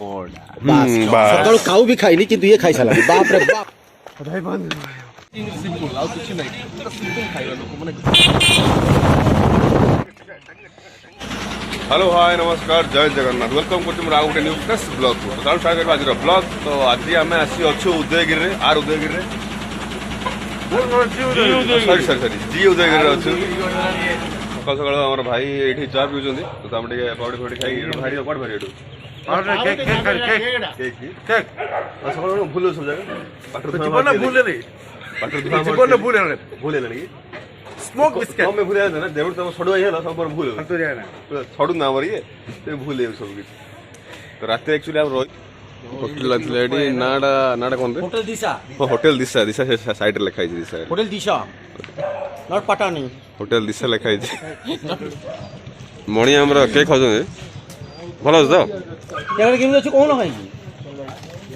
पकोड़ा सकाळु खाऊ भी खाइनी कि दुए खाइ साला बाप रे बाप भाई बंद सिंपल आउ कुछ नहीं सिंपल खाइबा लोक माने। हेलो हाय नमस्कार जय जगन्नाथ वेलकम करछु मोर आ गुटे न्यू फ्रेश ब्लॉग को तो स्टार्ट करबा आज ब्लॉग। तो आज आमे आसी अछु उदयगिरी रे आर उदयगिरी रे सॉरी सॉरी सॉरी जी उदयगिरी रे अछु। सकाल सकाल हमर भाई एठी चा पिउचंदी तो हम टिके पौडी पौडी खाई भाई कोड भरी एठू और केक केक केक केक सकाल भूल सब जगह पाटर जीवन भूल रे पाटर जीवन भूल रे भूल रे स्मोक बिस्किट हम भूल ना देवर तो छोड़ है ना सब पर भूल तो रे ना छोड़ ना मर ये ते भूल सब कुछ। तो रात एक्चुअली हम होटल लैडी नाडा नाडा कोन रे होटल दिशा दिशा साइड रे लिखा है Disha hotel Disha not Patani hotel Disha लिखा है मणि हमरा केक खाजो भलो तो केक केम अछि कोन खाइ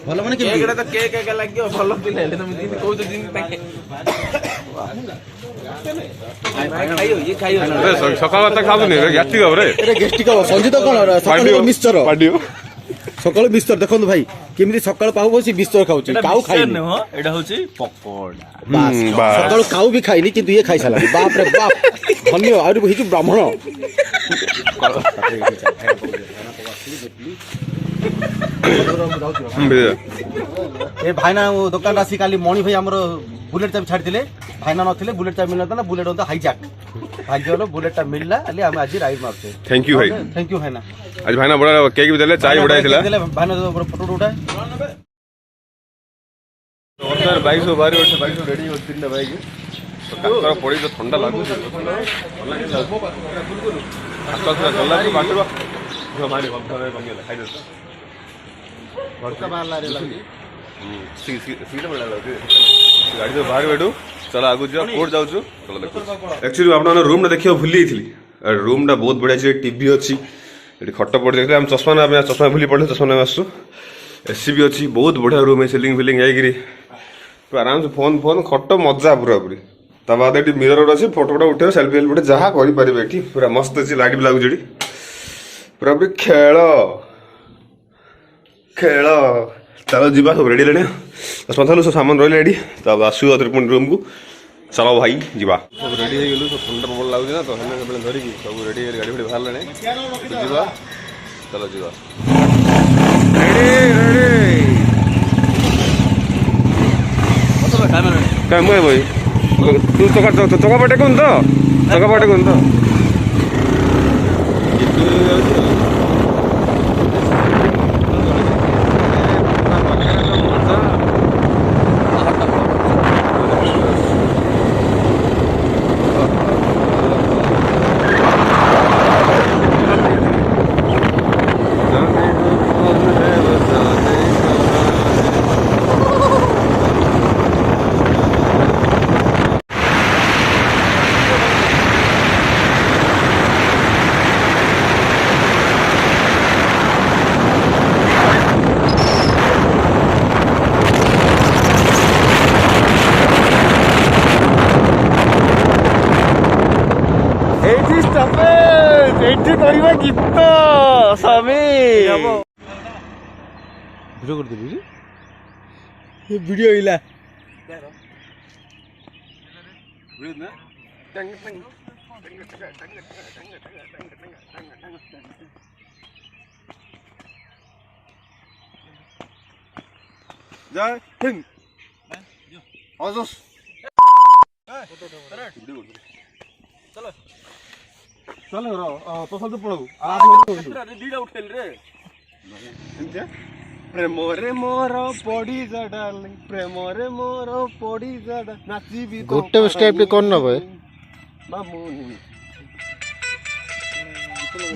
भलो माने केम केकड़ा तो केक केक लागियो भलो पिले ले तुम दिन कहू तो दिन ताके खाइयो ये खाइयो रे सकाळ तक खाबु नै रे याती गब रे अरे गेस्टिक संजीत कोन सकाळ मिक्सचर पाडियो सकाळ मिक्सचर देखंतु भाई केमिति सकाळ पाऊ बसी मिक्सचर खाउची काऊ खाइ न हो एडा होची पकोड़ा सकाळ काऊ भी खाइनी कि दुए खाइ साला बाप रे बाप धन्य आउर हिजु ब्राह्मण ए भाईना वो दुकान आसी काली मणि भाई हमरो बुलेट चाबी छाड़ी दिले भाईना नथिले बुलेट चाबी मिलता ना बुलेट होता हाईजैक भाग्य होलो बुलेट टा मिलला अली हम आज राइड मारते। थैंक यू भाई थैंक यू भाईना आज भाईना बड़ा केक भी देले चाय बड़ा दिला भाईना तो फोटो उठाए और बाइक से बारी और बाइक से रेडी हो तीन बाइक तो काकर पड़ी तो ठंडा लागु आकाश गला के बाटवा जो हमारे बंदा में बंगे खाई देता भड़का बाहर ला रे लगी सीधा बड़ा लगे गाड़ी तो बाहर बैठो चला आगु जा कोड जाउ छु चलो देखो एक्चुअली आपन रूम ना देखियो भूली थी रूम ना बहुत बढ़िया छै टीवी अछि एठी खट्टा पड़ देखले हम चश्मा भूली पड़ले चश्मा ने आसु एसी भी अछि बहुत बढ़िया रूम है सीलिंग फीलिंग आइगिरी तो आराम से फोन फोन खट्ट मजा पूरा पूरी ता बाद एठी मिरर अछि फोटो फोटो उठे सेल्फी उठे जहा करि परिबे एठी पूरा मस्त अछि लाइट भी लागु जेडी पूरा पूरी खेल चलो जीवा सब रेडी लेने अस्पताल सब सामान रही रेडी तब आसु पुणी रूम को चलो भाई जीवा सब रेडी हो गलु सब ठंडा पवन लागु ना तो हेल्मेट हेल्मेट धरिकी सब रेडी गाड़ी फाड़ी बाहर लेने तो जीवा चलो जीवा रेडी रेडी काय मैं भाई तू चका पाटे कोन तो गीत स्वामी वीडियो कर दे ये वीडियो इला जय हिंद आजोस चलो चलो रो तो सब पड़ो आज दीडा उठेल रे एंते प्रेम रे मोर पड़ी जा डार्लिंग प्रेम रे मोर पड़ी जा नाची भी गोटे स्टेप रे कोन न भाई मामुनी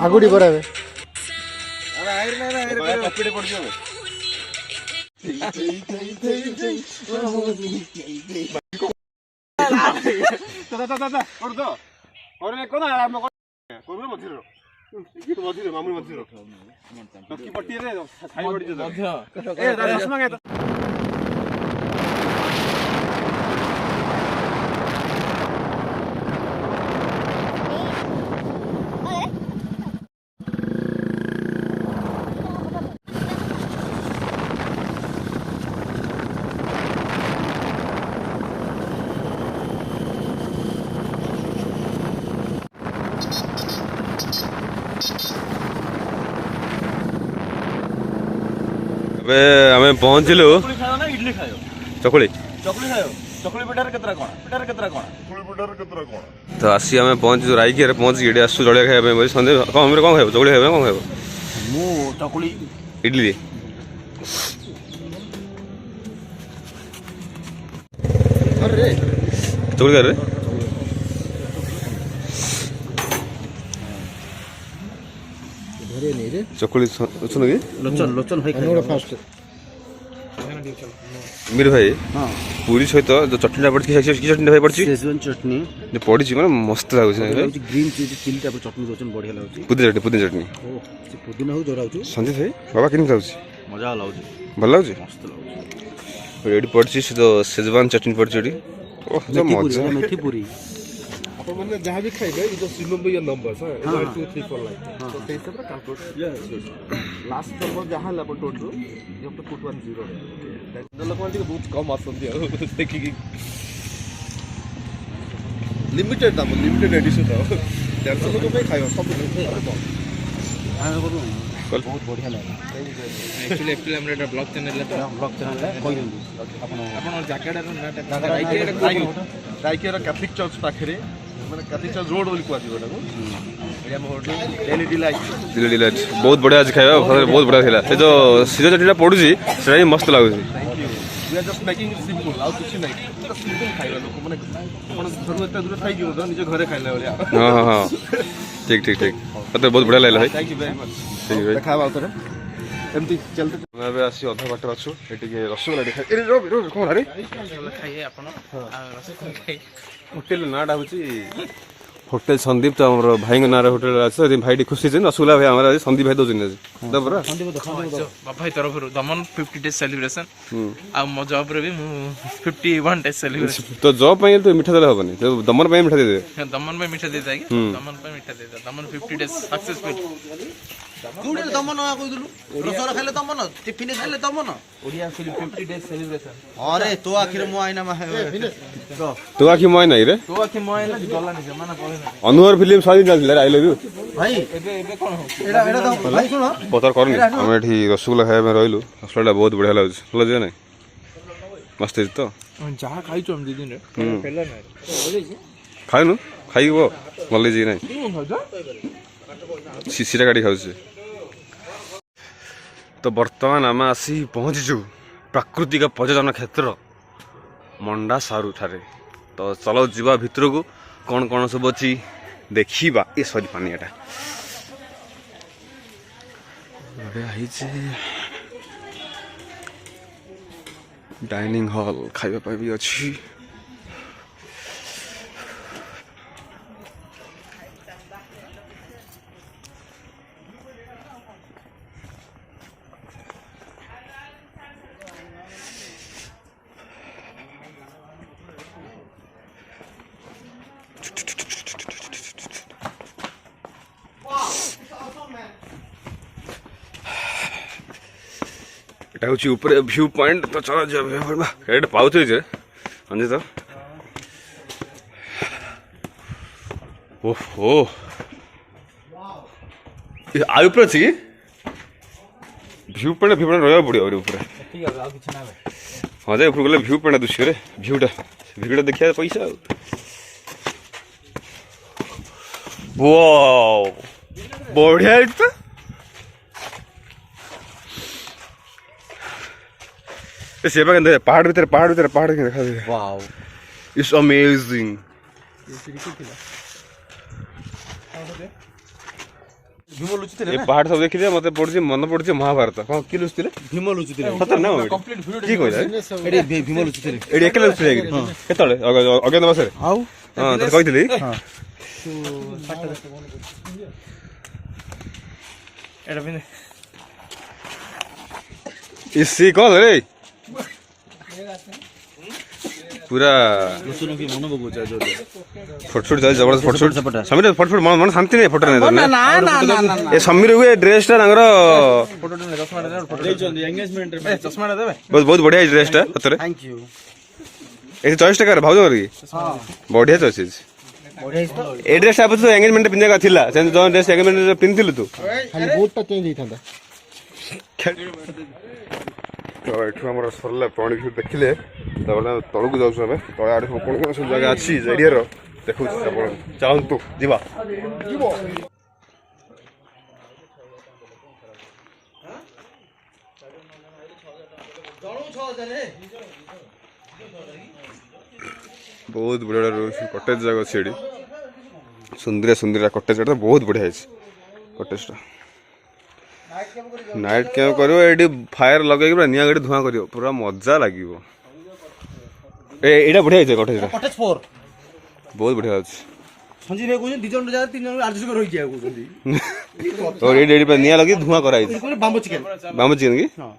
आगुडी बराबे अरे आइर ना आइर कपड़े पड़ जाओ ता और दो और कोन आराम कोन मथिर तो मथिर मामू मथिर नक्की पट्टी रे छाई पड़ी जा मध्य ए दस मांगे तो ଏବେ ଆମେ ପହଞ୍ଚିଲୁ ଚକୁଳି ଖାଇବ ନା ଇଡଲି ଖାଇବ? ଚକୁଳି ଚକୁଳି ଖାଇବ। ଚକୁଳି ପିଠାରେ କେତେଟା କଣ? ପିଠାରେ କେତେଟା କଣ? ତ ଆସି ଆମେ ପହଞ୍ଚିଛୁ ରାଇକିଆରେ ପହଞ୍ଚିକି ଏଠି ଆସୁ ଜଳଖିଆ ଖାଇବା ପାଇଁ ବୋଲି ସନ୍ଧ୍ୟା କଣ ଆମେ କଣ ଖାଇବ ଚକୁଳି ଖାଇବା କଣ ଖାଇବ ମୁଁ ଚକୁଳି ଇଡଲି ଚକୁଳି ଖାଇବେ ଚକୁଳି ଅଛନ୍ତି କି ଲୋଚନ ଭାଇ ଖାଇବ ଫାଷ୍ଟ। मीर भाई ହଁ पूरी सहित जो चटनी पड़ी कि चटनी भाई पड़ी शेजवान चटनी जो पड़ी मतलब मस्त लाଗୁଛି ग्रीन चिली टाइप चटनी ଦଉଛନ୍ତି ବଢିଆ ଲାଗୁଛି। पुदिना चटनी ଓ ସେ ପୁଦିନା ହଉ ଯୋରା ହଉଛି संदीप भाई बाबा केମିତି ଲାଗୁଛି ମଜା ଲାଗୁଛି ଭଲ ଲାଗୁଛି ମସ୍ତ ଲାଗୁଛି। ଏଠି ପଡ଼ିଛି ସେ ଯୋଉ ସେଜୱାନ ଚଟନି ପଡ଼ିଛି ଏଠି ଓହ ଯୋଉ ମଜା मेथी पूरी ଆପଣ ମାନେ ଯାହା ବି ଖାଇବେ it just remember your numbers 1 2 3 4 like ତ ସେଇ ହିସାବରେ କାଲକୁଲେଟ୍ ଲାଷ୍ଟ ନମ୍ବର ଯାହା ହେଲା ଆପଣ total you have to put 1 0 ଲୋକମାନେ ଟିକେ ବହୁତ କମ୍ ଆସନ୍ତି ଆଉ ଦେଖିକି ଲିମିଟେଡ୍ ଦାମ ଲିମିଟେଡ୍ ଏଡିସନ୍ ଆଉ 150 ଲୋକ ପାଇଁ ଖାଇବା ସବୁ ବହୁତ ବଢିଆ ଲାଗେ। एक्चुअली हमरे एटा ब्लॉग चैनल तो ବ୍ଲଗ୍ ଚ୍ୟାନେଲରେ କହିଦିଅନ୍ତୁ ଆପଣ आपण जैकेट नाटा ରାଇକିଆର କ୍ୟାଥଲିକ୍ ଚର୍ଚ୍ଚ ପାଖରେ ମାନେ କ୍ୟାଥଲିକ୍ ଚର୍ଚ୍ଚ ରୋଡ ବୋଲି କୁହାଯିବ ଏଟାକୁ ଏଠି ଆମ ହୋଟେଲ ଡେଲି ଡିଲାଇଟ୍ डिलीट बहुत बढ़िया आज खाଇବା बहुत बढ़िया थिला ସେ ଯୋଉ ସିଜା ଚଟନିଟା ପଡୁଛି ସେଟା ହିଁ ମସ୍ତ ଲାଗୁଛି we are just making it simple ଆଉ କିଛି ନାହିଁ ପୁରା ସିମ୍ପଲ ଖାଇବା ଲୋକ ମାନେ ଆପଣ ଘରୁ ଏତେ ଦୂର ଖାଇକି ମଧ୍ୟ ନିଜ ଘରେ ଖାଇଲା ଭଳିଆ ହଁ ହଁ ହଁ ଠିକ ଠିକ ଠିକ ମତେ ବହୁତ ବଢିଆ ଲାଗିଲା ଭାଇ थैंक यू वेरी मच ଠିକ ଭାଇ ଦେଖା ହବା ଆଉଥରେ ଏମିତି ଚାଲତେ ଆମେ ଏବେ ଆସି ଅଧା ବାଟ ଅଛୁ ଏଠି ଟିକେ ରସଗୋଲା ଟିକେ ଖାଇ ରୋ କଣ ରେ ଖାଇଏ ଆପଣ ରସଗୋଲା ଖାଇ ହୋଟେଲ ନାଁଟା ହଉଛି ହୋଟେଲ ସନ୍ଦୀପ ତ ଆମର ଭାଇଙ୍କ ନାଁରେ ହୋଟେଲ ଅଛି ଭାଇଟି ଖୁସି ଅଛନ୍ତି ରସଗୋଲା ଭାଇ ଆମର ଆଜି ସନ୍ଦୀପ ଭାଇ ଦଉଛନ୍ତି ଆଜି ଦବରା ଭାଇ ତରଫରୁ ଦମନ 50 ଡେଜ୍ ସେଲିବ୍ରେସନ ଆଉ ମୋ ଜବରେ ବି ମୁଁ 51 ଡେଜ୍ ସେଲିବ୍ରେସନ ତ ଜବ ପାଇଁ ତ ମିଠା ଦେଲେ ହବନି ତ ଦମନ ପାଇଁ ମିଠା ଦେଇଦେବେ ଦମନ ପାଇଁ ମିଠା ଦେଇଥାଏ କି ଦମନ ପାଇଁ ମିଠା ଦେଇଥାଏ ଦମନ 50 ଡେଜ୍ ସକ୍ସେସଫୁଲ କୋଉଠି ଦମନ କହିଥିଲୁ ରସଗୋଲା ଖାଇଲେ ଦମନ ଟିଫିନ ଖାଇଲେ ଦମନ ଓଡ଼ିଆ ଫିଲ୍ମ 50 ଡେଜ୍ ସେଲିବ୍ରେସନ अरे तो आखिर मु आइना ତୋ ଆଖି ମୟ ନାହିଁ ରେ ତୋ ଆଖି ମୟ ନା ଗଲାନି ଜମାନା ପଳେଇନା ଅନୁହର ଫିଲ୍ମ ସରି ଚାଲିଥିଲା ଆଇ ଲଭ୍ ୟୁ भाई ଏବେ ଏବେ କଣ ହଉଛି एडा एडा तो भाई सुनो ପଚାର କରୁନି ଆମେ ଏଠି ରସଗୋଲା ଖାଇବା ପାଇଁ ରହିଲୁ ରସଗୋଲାଟା ବହୁତ ବଢିଆ ଲାଗୁଛି ଭଲ ଲାଗୁଛି ନାଇଁ ମସ୍ତ ହେଇଛି ତ ଯାହା ଖାଇଛୁ ଆମେ 2 ଦିନରେ ଫେଲା ନାହିଁ ଖାଇନୁ ଖାଇବ ଭଲ ହେଇଛି କି ନାଇଁ ଶିଶିଟା କାଟି ଖାଉଛି ତ ବର୍ତ୍ତମାନ ଆମେ ଆସି ପହଞ୍ଚିଛୁ ପ୍ରାକୃତିକ ପର୍ଯ୍ୟଟନ କ୍ଷେତ୍ର ମଣ୍ଡାସାରୁ ଠାରେ ତ ଚଲ ଯିବା ଭିତରକୁ କ'ଣ କ'ଣ ସବୁ ଅଛି ଦେଖିବା ଏ ସରି ପାନିଆଟା ବଢ଼ିଆ ହେଇଛି ଡାଇନିଂ ହଲ୍ ଖାଇବା ପାଇଁ ବି ଅଛି এটা হচ্ছে উপরে ভিউ পয়েন্ট তো চলা যাবে এটা পাউচ হয়েছে অঞ্জি তো ওহো আর উপরে আছে কি ভিউ পয়েন্ট রহবা পড়িব উপরে ঠিক আছে ଆଉ କିଛି ନାହିଁ ହଁ ଯେ ଉପରକୁ ଗଲେ ଭିଉ ପଏଣ୍ଟ ଦୁସିବ ରେ ଭିଉଟା ଦେଖିବା ପଇସା ଆଉ ୱାଓ ବଢିଆ ହେଇଛି ତ ସେ ପାଖେ ଦେଖ ପାହାଡ଼ ଭିତରେ ଦେଖା वाओ ଇଟ୍ସ ଅମେଜିଂ भीम लुचिଥିଲେ ଏ ପାହାଡ଼ ସବୁ ଦେଖିଦିଏ ମତେ ପଡୁଛି ମନେ ପଡୁଛି ମହାଭାରତ କଣ କି ଲୁଚିଥିଲେ भीम ଲୁଚିଥିଲେ ସତରେ ନା କମ୍ପ୍ଲିଟ୍ ଭିଡିଓ କି କହିଲା ଏଠି ଭୀମ ଲୁଚିଥିଲେ ଏଠି ଏକଲା ଲୁଚିଥିଲେ କେତେବେଳେ ଅଜ୍ଞାତ ମାସରେ ଆଉ ହଁ ତତେ କହିଥିଲି ଏଟା ବି ଇସି କଣ ରେ पूरा ଲୁଚନ କି ମନ ପକଉଛ ଯୋର फटफट जाए जबरदस्त फटफट समीर फटफट मन शांति नहीं फोटो नहीं ନା ନା ନା ନା ए समीर हुए ड्रेस टा तांगर ଫଟୋ ଟେ ଚଷମା ଟେ ଫଟୋ ଦେଇଛନ୍ତି ଏଙ୍ଗେଜମେଣ୍ଟ ରେ ଚଷମା ଟେ ଦେବେ बहुत बहुत बढ़िया ड्रेस टा सतरे थैंक यू ए चॉइस टा कर भाउज करी हां बढ़िया चॉइस बढिया तो ए ड्रेस आप तो एंगेजमेंट पिंदे का थिला से जो ड्रेस एंगेजमेंट पिनथिलु तू खाली बोट टा चेंज ହେଇଥାନ୍ତା तो एठू आम सरला प्राणी देखिले तलू जाऊँ आम तले आड़े कौन कौन सब जगह अच्छी एरिया देखो चाहतु जीवा बहुत बढ़िया रोज कटेज जगह अच्छी सुंदरिया सुंदरिया कटेज तो बहुत बढ़िया है कटेज नाइट कैंप कर फायर लगे निआ गाड़ी धुआं कर पूरा मजा लगे एटा बढ़िया है कटेज कटेज 4 बहुत बढ़िया अच्छे संजीव भाई कहते 2 जन जगह 3 जन एडजस्ट कर रही कहते और ये निआ लगे धुआं कराई बाम्बू चिकन की हां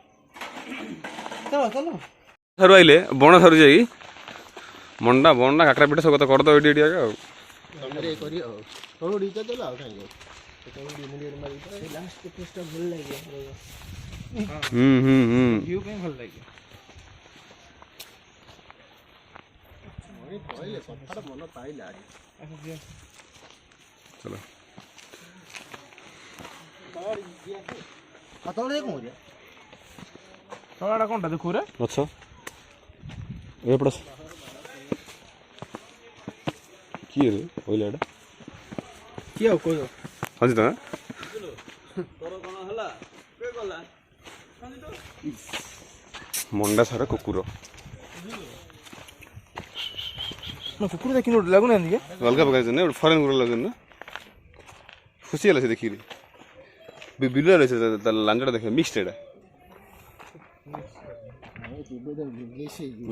चलो चलो थारु आइले बण थारु जाई मंडा बणा काकरा पिठा सब कर दो एडी आगे हमरे करी हो थोड़ा डीचा चला आ खाएंगे तो डिमिलियर मारी लास्ट के टेस्ट भल लागे व्यू कहीं भल लागे ओए कहले कथाटा मन पाइला चलो कतले को हो थोड़ा कोनटा देखो रे अच्छा ए पड़स की रे ओइला एटा की हो कोयो हां जी ता तोर कोन हला के गला मंडा सारा कुकुर ना कुकुर देखि लागु ना के अलगा पकाइ छ ने फरेन कुकुर लागन ना खुशी होला से देखि रे बिल्ला रे त लांगडा देखे मिक्स्ड एटा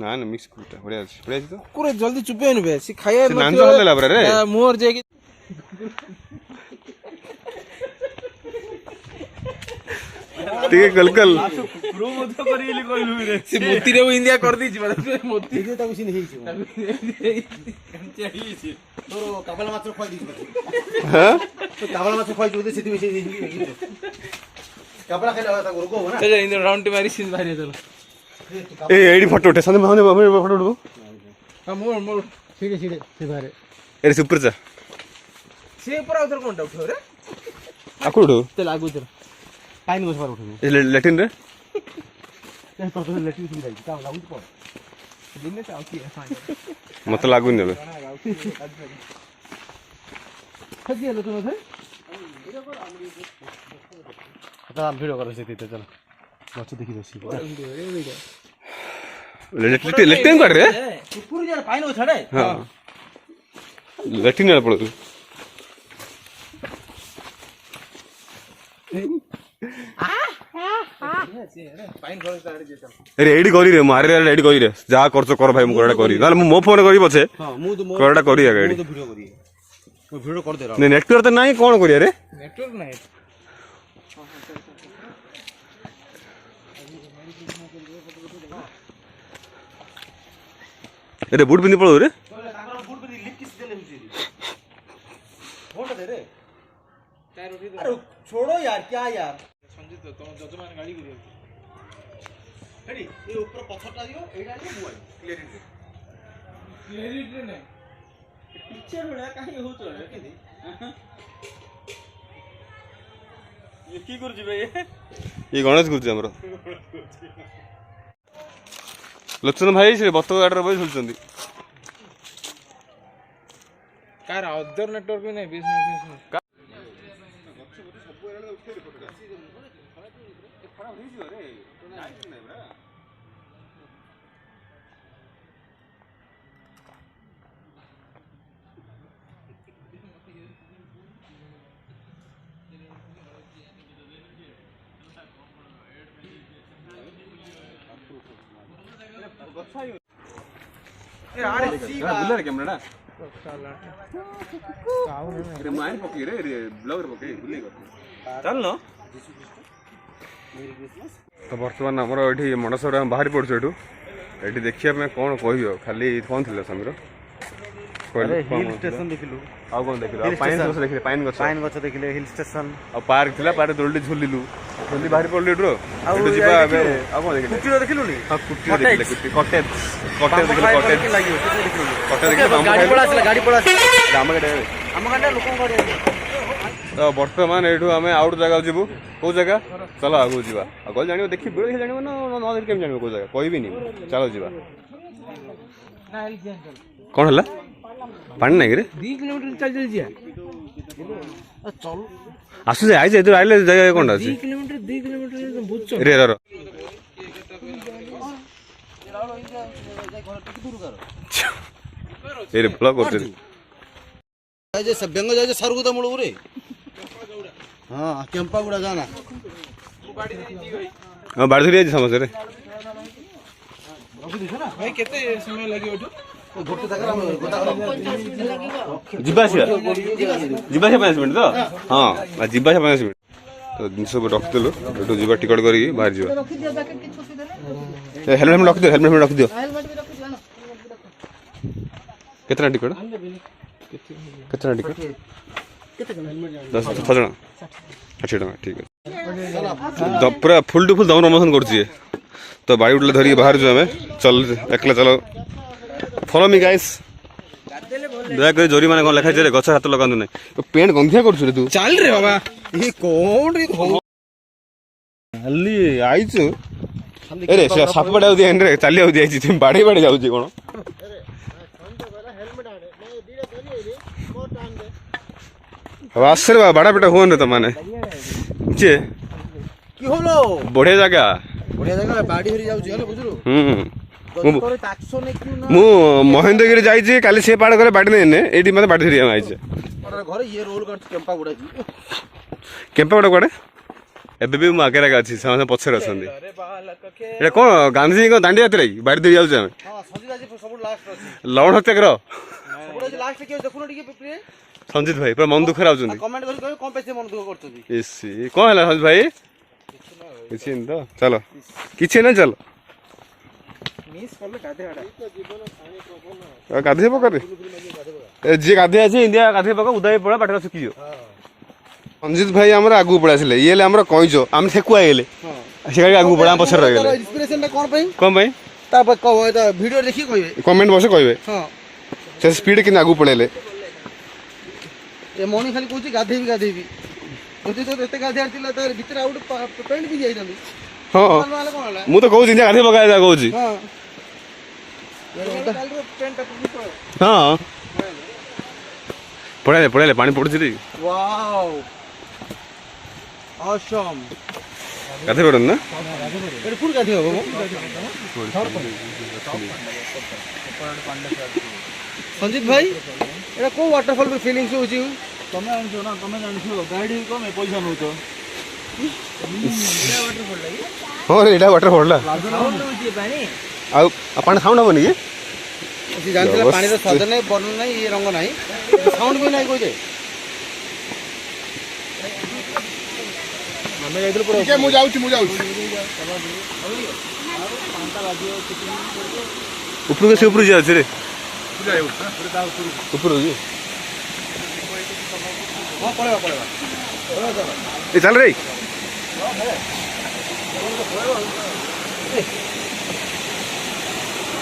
ना ना मिक्स कुटा बढ़िया अछि तो कुकुर जल्दी चुपे न बे सी खाया नांजो हले लाबरे रे मोर जेकी ठीक कलकल कुकुर मत करिली कहलु रे सी मोती रे इंडिया कर दी छी मोती रे ताकू सिन हेई छी चाहिए तोर काबला मात्र खोई दी हां तो काबला मात्र खोई जोदे सेति बेसी काबला खाइला ता रोको हो ना चल इन राउंड टी मारी सीन बाहर चलो ए एडी फोटो उठे सामने माने फोटो उठो हां मोर सीधे सीधे से बाहर ए सुपर जा से ऊपर उधर कोनटा उठो रे आकु उठो चल आगु चल पाइन बस बार उठो ए लैट्रिन रे ए पर तो लेटी सुन जाई का लागु तो दिने से आउती है फाइन मत लागु ने खजी हलो तुम थे तो हम वीडियो कर सकते चलो बच्चे देखि बसी लैट्रिन कर रे कुकुर यार पाइन हो छड़े हां लैट्रिन पड़ो तू अरे एडी करी रे मारे रे एडी करी रे जा करछ कर भाई मु करडा करी नाले मो फोन करी पछे हां मु तो करडा करी आगे एडी वीडियो करी मैं वीडियो कर दे रहा ने नेटवर्क तो नाही कोन करी रे नेटवर्क नहीं अरे बूट पिनी पड़ो रे बूट पे लिप किस देले हुई फोन दे रे टायर उठी अरे छोड़ो यार क्या यार संजीत तुम जजमान गाड़ी करियो रेडी ये ऊपर पछटा दियो एडा ले बुआई क्लियरिटी क्लियरिटी नहीं पिक्चर बड़ा काहे हो तो रे केदी ये की कर जिबे ये गणेश गुरुजी हमरो लक्षण भाई से बत्त गाड़ी बस झुलचंदी कार अदर नेटवर्क भी नहीं बिजनेस बुला कैमरा रे माइन पकी रे ब्लॉगर पकी बुले चल न तो वर्तमान हमर एठी मनसर हम बाहर पड़छ एठू एठी देखिया में कोन कहियो खाली कोन थिला समीर अरे हिल स्टेशन देखिलु आ कोन देखिलो पाइन गछ देखिले पाइन गछ देखिले हिल स्टेशन आ पार्क थिला पार्क दोलडी झुलिलु जल्दी बाहर पड़ले एठू एठू जिबा बे आ कोन देखिले कुटी देखिलु नी हां कुटी देखिले कुटी कटेज देखिले कटेज लागियो कुटी देखिलु कटेज देखिले गाड़ी पड़ा आसला राम गाड़ी हम गाड़ी लोक गाड़ी तो बर्तमान ये आम आउट जगह जीवु कौ जगह चलो आगू जावा गल जान देखी बेल जान ना न केम जान कौ जगह कहबी चलो जीवा कौन है पानी ना कि 2 किलोमीटर चल चल चल आसु जे आई जे तो आइले जगह कोन 2 किलोमीटर बुझछ रे रे ए रे ब्लॉक करते जे बेंग जाय सरगुदा मूल रे हां केंपा गुडा जाना हां बाड़ धरी आज समझ रे भाई केते समय लागि ओठो गोटे जगह हम गोटा जिबा से 5 मिनिट तो हां जिबा से 5 मिनिट तो दिन सब रख देलो एटो जिबा टिकट करी बाहर जिबा हेलमेट रख दियो हेलमेट रख दियो कितना टिकट कितना टिकट 10 जना 60 टका ठीक है पूरा फुल टू फुल दम प्रमोशन करछी तो बाड़ी उठले धरी बाहर जो हमें चल एकला चलो फॉलो मी गाइस दया कर जोरी माने कोन लिखा छै रे गछ हाथ लगांदु नै पेंट गंधिया करछु रे तू चल रे बाबा ई कोन रे हल्ली आइछु अरे साप बड़ा दिया रे चली आउ दिया छी बाड़ी बाड़ी जाउ छी कोन आसरे बा बड़ा बेटा होन रे त माने जे की होलो बढ़िया जगह बाड़ी हरी जाउ छी हेलो बुझलु मु महेंद्रगिरी जाइए काली से पाड़ करे बाड़ी ने एडी मते बाड़ी धरिया आइছে घर ये रोल कर केंपा गुडा जी केंपा गुडा कोडे एबे भी मु आगे लगा छी सामने पछर अछंदी एटा कोन गांधी को दांडी यात्रा बाड़ी धरि जाउ छी हम हां संजीत जी सब लास्ट अछि लवण हत्याग्रह सब लास्ट के देखुनो टिके प्रिय संजीत भाई पर मन दुख राउछंदी कमेंट करि कहबे कोन पैसे मन दुख करछंदी इसी कोन हला संजीत भाई किछि न तो चलो किछि न चलो मिस करले गाधेडा गाधे पकरे जे गाधे अछि इंडिया गाधे पका उदय पड़ा बाटरा सुखियो संजीत भाई हमरा आगु पड़ा छले येले हमरा कहिजो हम ठेकु आइले से गाड़ी आगु पड़ा पछर रह गेले इंस्पिरेशन कोन पई ता वीडियो देखि कहबे कमेंट बसे कहबे हां से स्पीड कि आगु पड़ेले ए मोनी खाली कहूची गाधेबी कोती तो एते गाधे आतिला त भीतर आउट पेंट भी जाई दली हां मु तो कहू इंडिया गाधे पका जा कहूची हां हां पड़ेले पानी पड़छ रे वाओ ऑसम गाधे पड़न ना एड फुल गाधे हो संजीत भाई एटा को वाटरफॉल पे फीलिंग्स होची तमे आनछो ना तमे जानिछो गाड़ी कम पैसा नउतो एटा वाटरफॉल लागि हो रे एटा वाटरफॉल ला साउंड होची पानी आ पानी साउंड होबनी के जी जानथिला पानी रो स्वाद नै बर्ण नै ये रंग नै साउंड भी नै कोइ जे हमें जाइदल पड़ो ठीक है मु जाउची ऊपर के से ऊपर जा रे ऊपर जी हां पड़ेगा ए चल रे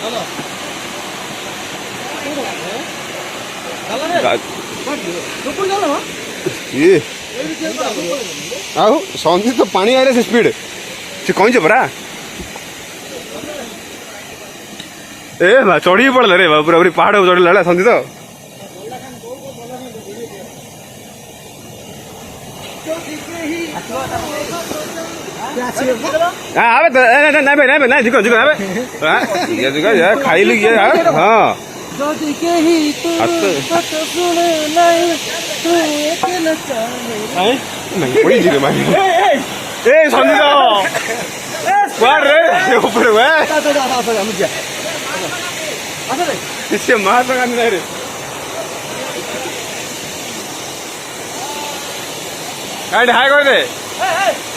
हेलो ये आओ संजीत तो पानी आ रहा है स्पीड से कौन से परा ए बा चढ़ी पड़ल रे बा पूरा पहाड़ चढ़ लड़ा संजीत आवे तो नहीं भाई नहीं दिखो आवे ये दिखो यार खाई ली ये हां जदी के ही तू कत सुने नहीं तू अकेला चाहे नहीं पड़ी जी रे भाई ए संजीत बाहर रे ऊपर वे हम जा अरे इससे मार लगा नहीं रे गाड़ी हाय कर दे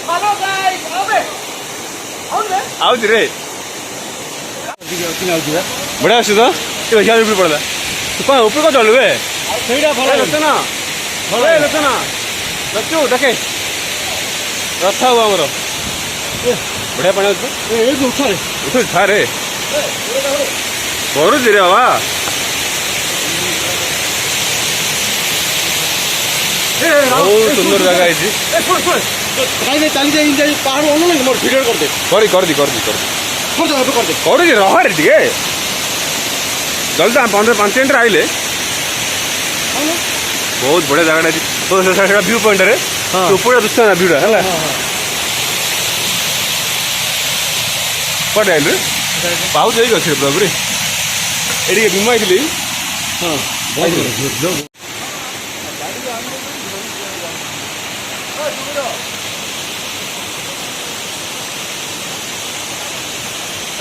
हेलो गाइस आओ रे बढ़िया अच्छे तो ये हजार रुपये पड़ता कौन ऊपर को चलू ना ना लचू देखे रथा हुआ आमर बढ़िया पानी उठू था रे करुच रे बाबा ବହୁତ ସୁନ୍ଦର ଜାଗା ହେଇଛି। ଭାଇ ଚାଲି ଯାଇ ପାହାଡ଼ ଅନଲାଇନ୍ ମୋର ଭିଡ଼ିଓ କରିଦେ। କରିଦି କରୁଛି ରହରେ ଟିକେ ଜଲ୍ଦି 5 ମିନିଟ୍ରେ ଆଇଲେ। ବହୁତ ବଢ଼ିଆ ଜାଗାଟା ଅଛି। ସେଇଟା ଭ୍ୟୁ ପଏଣ୍ଟରେ ଉପরে ଦୃଶ୍ୟ ନା ଭିଉଟା ହେଲା। କୁଆଡ଼େ ଆଇଲୁ ପାଉଛ ହେଇକି ଅଛି ପୁରାପୁରି। ଏଠିକେ ଭୀମ ଆଇଥିଲି।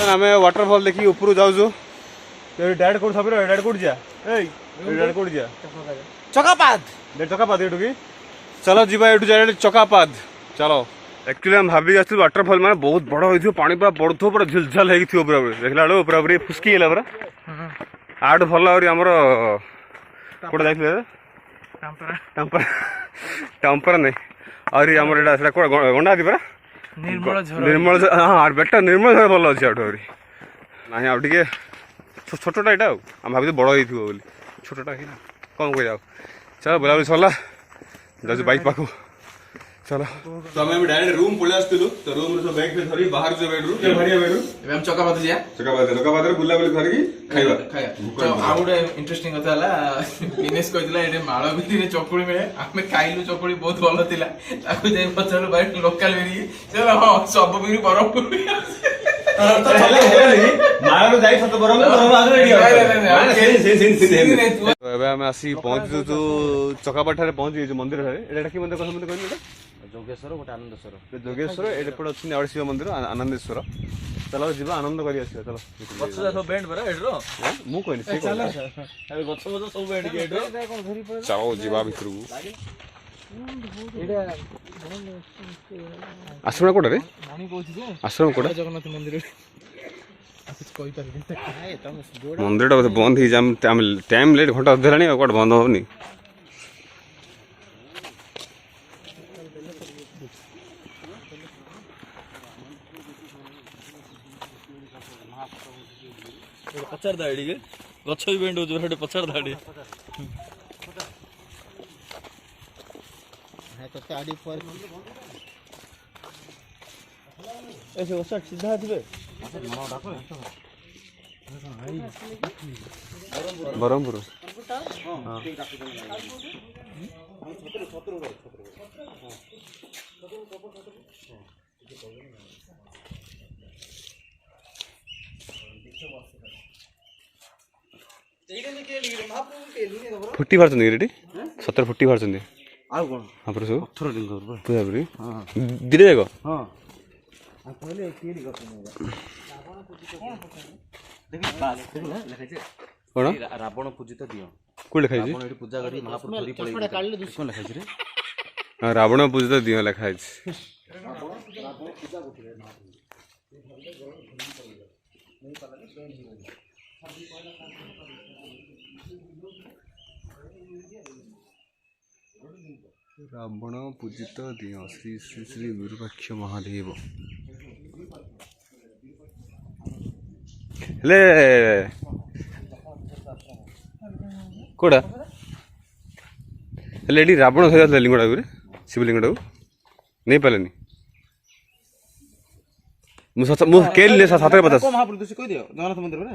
ଆମେ ୱାଟରଫଲ୍ ଦେଖିକି ଉପରକୁ ଯାଉଛୁ। ଡାଇରେକ୍ଟ କୋଉଠି ସବିର ଡାଇରେକ୍ଟ କୋଉଠି ଯା ଡାଇରେକ୍ଟ କୋଉଠି ଯା ଚକାପାଦ ଚକାପାଦ ଏଠୁ କି चलो जी ये चकापाद चलो। एक्चुअली हम भाविक आसलु वाटरफल मैंने बहुत बड़ हो पानी पूरा बढ़ो पूरा झिलझाल हो पूरा देखला बेलू पूरा पूरी फुस्की गला पूरा आठ भल आमर कौटे जाइए टम्परा नहीं आहरी आम गंडा हाथी पूरा निर्मल हाँ बेटा निर्मल झर भल अच्छे आठ आहरी ना आगे छोटा यहाँ आम भावी बड़ हो छोटा कौन कह चलो बुलाबुली सरला जाऊ बाइक पाखु चलो। तो हमें डायरेक्ट रूम पळै आस्तिलु तो रूम रे सब बैग पे धरी बाहर जो बेडरूम के भरिया बेडरूम एबे हम चकापाद जिया चकापाद रे बुला बुली करकी खाइबा तो आउडे इंटरेस्टिंग कथा हला दिनेश कहितला एडे माळबिदी रे चकुली मिले हमें खाइलु चकुली बहुत भलो थिला ताकू जाई पछारो बाइक लोकल बेरी चलो हां सब बेरी बरहपुर तो हेला माळरो जाई सत बरहपुर आज रेडी एबे हम आसी पहुंच जो चकापाद ठारे पहुंच जे मंदिर ठारे एटा की मंदिर कस मंदिर कहनी एटा जोगेश्वर गोटे आनंदेश्वर जोगेश्वर एपटे अच्छी आउट शिव मंदिर आनंदेश्वर चलो जी आनंद करी आस चलो सब बैंड बरा एडरो मु कहनी से अबे गछ गछ सब बैंड के एडरो चलो जीवा भितर आश्रम कोटा रे आश्रम कोटा जगन्नाथ मंदिर मंदिर टा बंद ही जाम टाइम लेट घंटा अधेलानी कोट बंद होनी पचार दाड़ी के गछ भी बैंड हो जो पचार दाड़ी ऐसे ओसा सीधा थे बरहमपुर फुटी बाहर रेडी 17 फुटी बाहर ଆଉ କଣ हाँ पर सब ପଥର ଲିଙ୍ଗ पूरा पूरी धीरे देखो ହଁ କହିଲେ କିଏ ଗଛ कौन ରାବଣ ପୂଜିତ ଦିଅ कौन लिखाई ଆପଣ ଏଠି ପୂଜା କରି ମହାପ୍ରଭୁ ଧରି ପଳେଇବେ କଣ ଲେଖାଇଛି ରେ रावण पूजित दियो लिखाई रावण पूजित दियो श्री श्री श्री विरूपाक्ष महादेव ले कोड़ा लेडी रावण धर लिंगड़ा शिवलिंगटा नहीं पालेनी मुझे सात ମହାପ୍ରଭୁ କହି ଦିଅ ଜଗନ୍ନାଥ ମନ୍ଦିର ରେ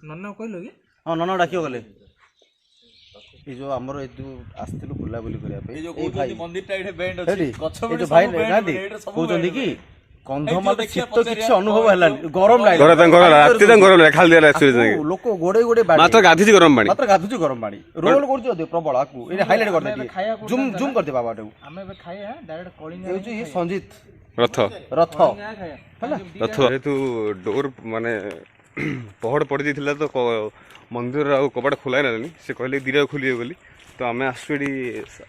नन्ना कहलो कि ହଁ ନନା ଡାକିବ ଗଲେ ଏ ଯୋଉ ଆମର ଏ ଯୋଉ ଆସିଥିଲୁ ବୁଲାବୁଲି କରିବା ପାଇଁ ए जो कोथि मंदिर टा एठे बैंड अछि गछ ଏ ଯୋଉ ଭାଇ ନାହାନ୍ତି କହୁଛନ୍ତି କି କନ୍ଧମାଳ ଶୀତ କିଛି ଅନୁଭବ ହେଲାନି ଗରମ ଲାଗିଲା खाली ଲୋକ ଗୋଡେ ଗୋଡେ मात्र गाधी गरम पानी ମାତ୍ର ଗାଧୁଛୁ ଗରମ ପାଣି ରୋଲ କରୁଛୁ ଅଧିକ ପ୍ରବଳ ଆକୁ ଏଇଟା ହାଇଲାଇଟ୍ କରିଦେ ଜୁମ୍ ଜୁମ୍ କରିଦେ ବାବାଟାକୁ हमें बे खाया डायरेक्ट कॉलिंग ଏ ହଉଛି ସଞ୍ଜିତ रथ ରଥ खाया रथ जेहेतु डोर माने पहड़ पड़ जाइए तो मंदिर कबाट खोल ना से कहले धीरे खोलिए बोली तो आम आसु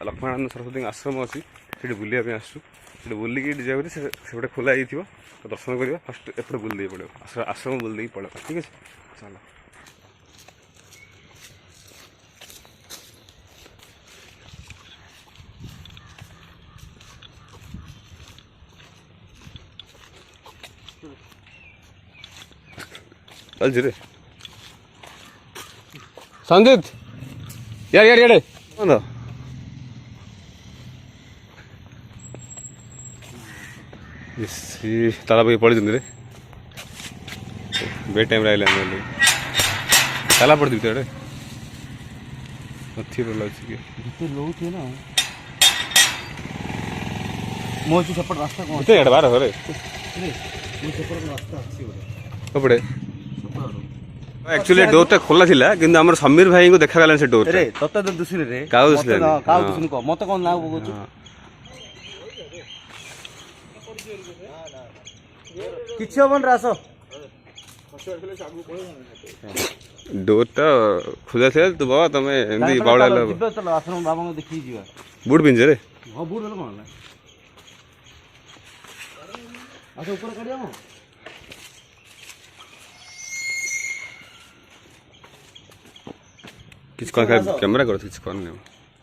लक्ष्मणानंद सरस्वती आश्रम अच्छी से बुलाया आसु बुलिकी जाए से खोला तो दर्शन करवा फास्ट एपटे बुलदे पड़ो आश्रम बुलदे पड़ो ठीक है चलो चल जी रे संजीत यार यार यार बंद ताला पकड़ पड़ी रे बे टाइम आइले ताला पड़ी भितर अच्छी लगे जिते लोग थे ना मोर से सपोर्ट रास्ता कौन कितने बार हो रे मोर सपोर्ट रास्ता अच्छी हो कपड़े एक्चुअली डोर टा खोला थिला किंतु हमर समीर भाई को देखा गला से डोर रे तते तो दुसरे रे काउ दुसरे काउ दुसरे को मत कोन ना बोगछु किछ बन रास डोर टा खुला थे तो बाबा तमे एंदी बावला लो जिबे चलो आश्रम बाबा को देखि जीवा बूट पिंजे रे हां बूट देलो कोन अच्छा ऊपर करिया मो किछ कोन कैमरा करो किछ कोन ने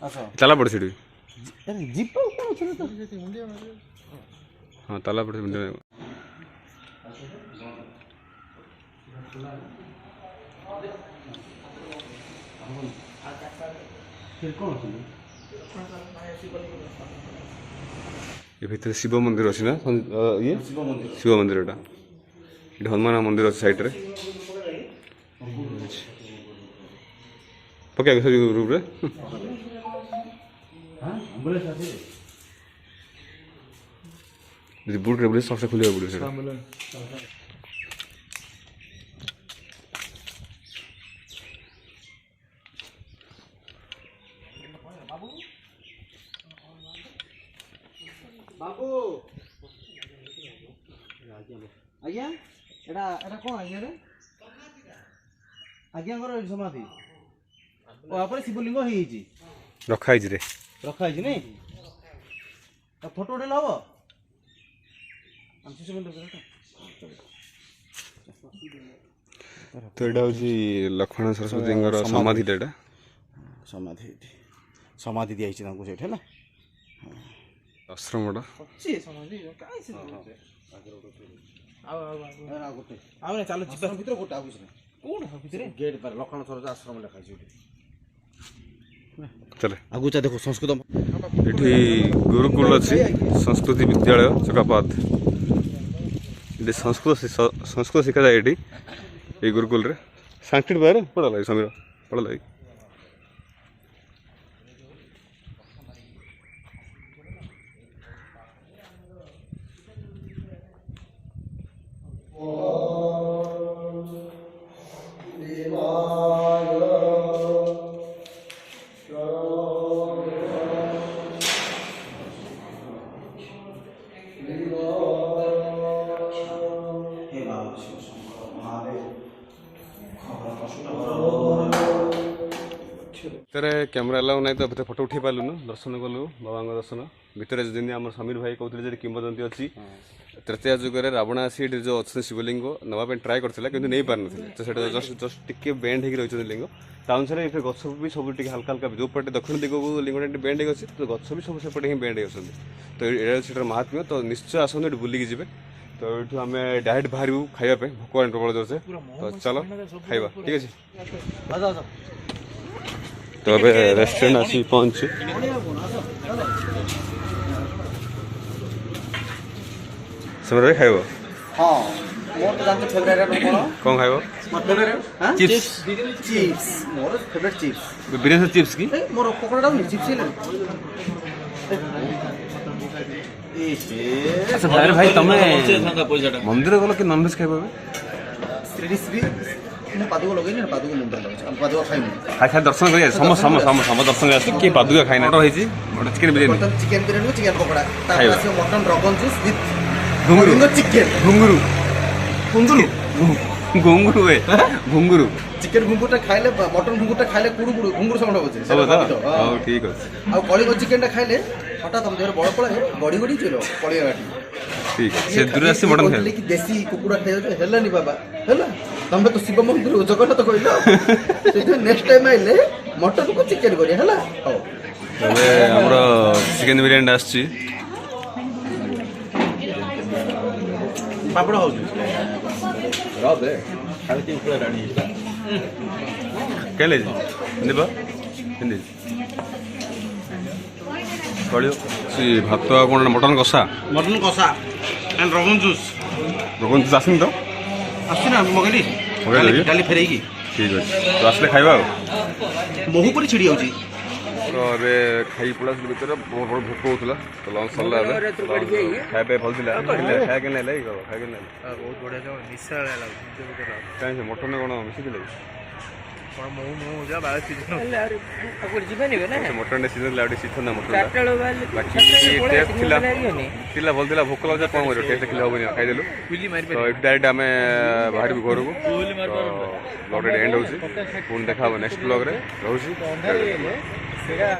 अच्छा ताला पड़ सिडी अरे जीप ऊपर चलो तो हां ताला पड़ मुंडे फिर कौन ये भीतर शिव मंदिर अच्छी ना ये शिव मंदिर एटा ये हनुमान मंदिर अच्छे साइड रे पक्का सर रूप रे हां एम्बुलेंस आसे ये बूट रे सबसे खुले बूट से बाबू आज्ञा एटा एटा कोन आज्ञा रे आज्ञा कर समाधि ओ आपरे शिवलिंग हेई छी रखा है रे रखा है नहीं तो फोटो उठे लाओ हमसे मिनट तो एटा होची लक्ष्मण सरस्वती समाधि एटा समाधि समाधि दिया छी तांको सेठ है ना आश्रम एटा ଅଛି ସମାଧି କାଇଁ ସେ ଆଉ ନା ଚାଲ ଯିବା ଭିତରେ ଗୋଟା କିଛି ନାହିଁ କୋଉଠି ଭିତରେ गेट पर लखन सरज आश्रम लिखा छै चले आगु चा देखो संस्कृत एठी गुरुकुल अच्छी संस्कृति विद्यालय चकापात ये संस्कृत शिखा जाए ये गुरुकुल रे सांस्कृत बाहर पढ़ा लगे समीर पढ़ा लगे तेरे कैमरा अलाउ नहीं तो फोटो उठे पालु न दर्शन कलु बाबा दर्शन भितर जमी आम समीर भाई कहते किंवदंती अच्छी तृतीय जुगे रावण आसी जो अच्छे शिवलिंग नापी ट्राए करता कि नहीं पार ना तो जस्ट जस्ट टी बेंड हो रही लिंग ता अनुसार ये गच भी सब हल्का हल्का जो पटे दक्षिण दिग को लिंग बेंड हो तो गच भी सब सेपटे हिं बेंड हो तो ये महात्म्य तो निश्चय आसते ये बुलिकी जी तो ये आम डायरेक्ट बाहर खावाई भोक प्रबल जोर से तो चलो खाइबा ठीक अच्छे तो अब रेस्टोरेंट आसी पहुंचे समय खाइब हां मोर तो जानते फेवरेट कौन खाइब चिप्स चिप्स मोर फेवरेट चिप्स बिरयानी चिप्स की मोर पकोड़ा चिप्स ले अच्छा भाई भाई तमे मंदिर गलो कि नॉनवेज खाइब श्री श्री मैं पादुका लगे ना पादुका मुंडा लगे हम पादुका खाइमु खाइ खाइ दर्शन करिए सम दर्शन आसी कि पादुका खाइना तो होइछि chicken biryani chicken biryani chicken pakora खाइबा। तापर मटन रगन जूस विथ घुंगरू चिकन घुंगरू घुंगरू घुंगरू ए घुंगरू चिकन घुंगुरटा खाइले मटन घुंगुरटा खाइले कुडु कुडु घुंगुर साउंड होचे सब तो हां ठीक अछि आ कलिग चिकनटा खाइले हटा तुम देर बड़ पळे गडी गडी चलो कलिग गाटी ठीक से दूर आसी मटन खाइ कि देसी कुकुड़ा खाइ हेलानी बाबा हेला तमे तो शिव मंदिर जगन्नाथ कहलो से नेक्स्ट टाइम आइले मटन को चिकन करी हेला हो तबे हमरो चिकन बिरयानी आछि पापड़ हो रबे खाली ऊपर रानी केले हिंदी बा हिंदी ଚଳିବ ସେ ଭାତ ଆଉ କ'ଣ ମଟନ୍ କଷା ମଟନ କଷା ଆଣ୍ଡ ରବନ ଜୁସ୍ ରୋଗନ ଆସିନି ତ ଆସୁଛି ନା ମଗେଇଲି ମଗେଇଦେବି? ଡାଲି ଫେରେଇକି ଠିକ୍ ଅଛି ତ ଆସିଲେ ଖାଇବା ଆଉ ବହୁ କରି ଛିଡ଼ି ଯାଉଛି ତ ଏବେ ଖାଇ ପଳା ଭିତରେ ଭୋକ ହେଉଥିଲା ତ ଲଞ୍ଚ ସରିଲା ଏବେ ଖାଇବା ପାଇଁ ଭଲ ଥିଲା ଖାଇବା ନେଲେ ଖାଇବା ନେଲେ ବହୁତ ବଢିଆ ମିଶାଳିଆ ଲାଗୁଛି କାହିଁ ସେ ମଟନରେ କ'ଣ ମିଶିଥିଲେ କି ମଟନଟା ସିଝନ୍ ଥିଲା ଆଉ ଟିକେ ସିଝନ୍ତା ମଟନଟା ବାକି ଟେଷ୍ଟ ଥିଲା ଥିଲା ଭଲ ଥିଲା ଭୋକ ଲାଗୁଥିଲା କ'ଣ କରିବ ଟେଷ୍ଟ ଦେଖିଲେ ହେବନି ଖାଇଦେଲୁ ତ ଏଠି ଡାଇରେକ୍ଟ ଆମେ ବାହାରିବୁ ଘରକୁ ବ୍ଲଗ୍ଟା ଏଣ୍ଡ ହେଉଛି ପୁଣି ଦେଖା ହେବ ନେକ୍ସଟ ବ୍ଲଗ୍ରେ ରହୁଛି।